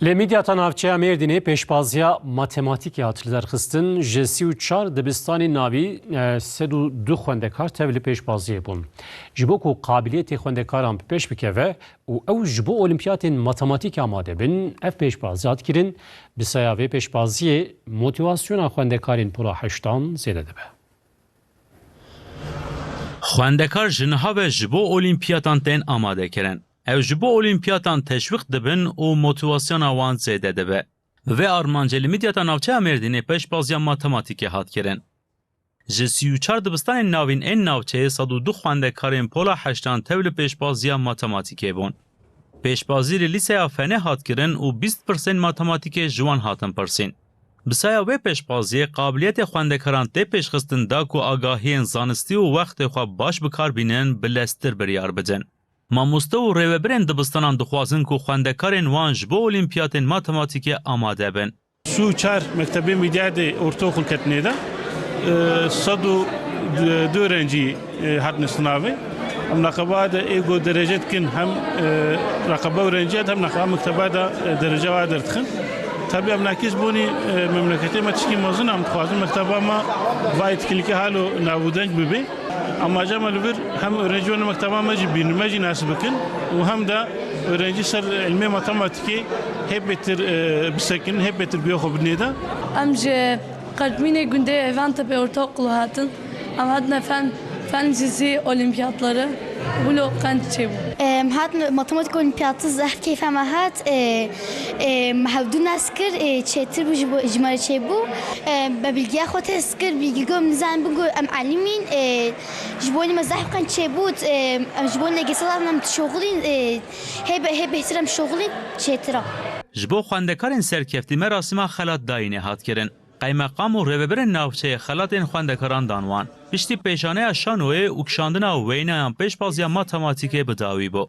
لمیدیاتا ناوچه مردینی پیشبازیا ماتماتیک hatırlar xistin ji 34 dibistanê navî sed û du xwendekar tevlî pêşbaziyê bûn. Ji bo ku qabiliyetê xwendekaran bi pêş bikeve û ew ji bo olimpiyatên matematîk amade bin, ev pêşbazî hat kirin bi seya vê pêşbaziyê motivasyona xwendekarên pula heştan zêde dibe. Xwendekar ji niha ve ji bo olimpiyatan tên amade kirin. Ew ji bo olimpiyatan teşvik dibin û motivasyona wan zêde dibe. Vê armanca li Midyata Navçeya Mêrdînê pêşbaziya matematîkê hat kirin. Ji 34 dibistanên navîn ên navçeyê 102 xwendekarên pola heştan tev li pêşbaziya matematîkê bûn. Pêşbazî li lîseya Fenê hat kirin û 20% matematîkê ji wan hatin pirsîn. Bi saya wê pêşbaziyê qabiliyetê xwendekaran tê pêşxistin da ku agahiyên zanistî û wextê xwe baş bikarbînin bi lestir biryar bidin. Mamoste û rêveberên dibistanan dixwazin ku xwendekarên wan ji bo olimpiyatên matematîkê amade bin. Şu çar mektebê Midyatê ortaokul ketine de 102 öğrenci hatine sınavê. Em naqaba da ego derece dikin hem raqaba öğrenciye hem naqaba mekteba da derece vadir dikin. Tabii em nakiz bûnî memleketê me tişkî mezin em dixwazin mekteba me vay etkinlikê halo navûdeng bibe. Ama cema li vir hem öğrenci wan mekteba me jî bînime jî nasib bikin û hem de öğrenci ser ilmê matematikê hep betir bisekin, hep betir guya xwe binê de. Em ji Qedmînê gundê Eventepe ortaokulu hatin. Em hatine fen cizî olimpiyatları bûlo qend çêbû. هات matematik olimpiyatı zeh keyfe me hat hevdû nas kir çêtir bû ji me re çêbû be bilgiya xwe te skir bilgîgom nizan bingo em elîmîn ji bo me zeh qend çêbû em ji bo negesalan em tişoxilîn hê bêhtir em şoxilîn çêtira. Ji bo xwendekarên serkeftî merasîma xelat dayînê hat kirin. Qaymeqam û rêveberên navçeyê xelatên xwendekaran dan wan. Piştî pêşaneya şanoyê û kişandina wêneyan pêşbaziya matematîkê bidawî bû.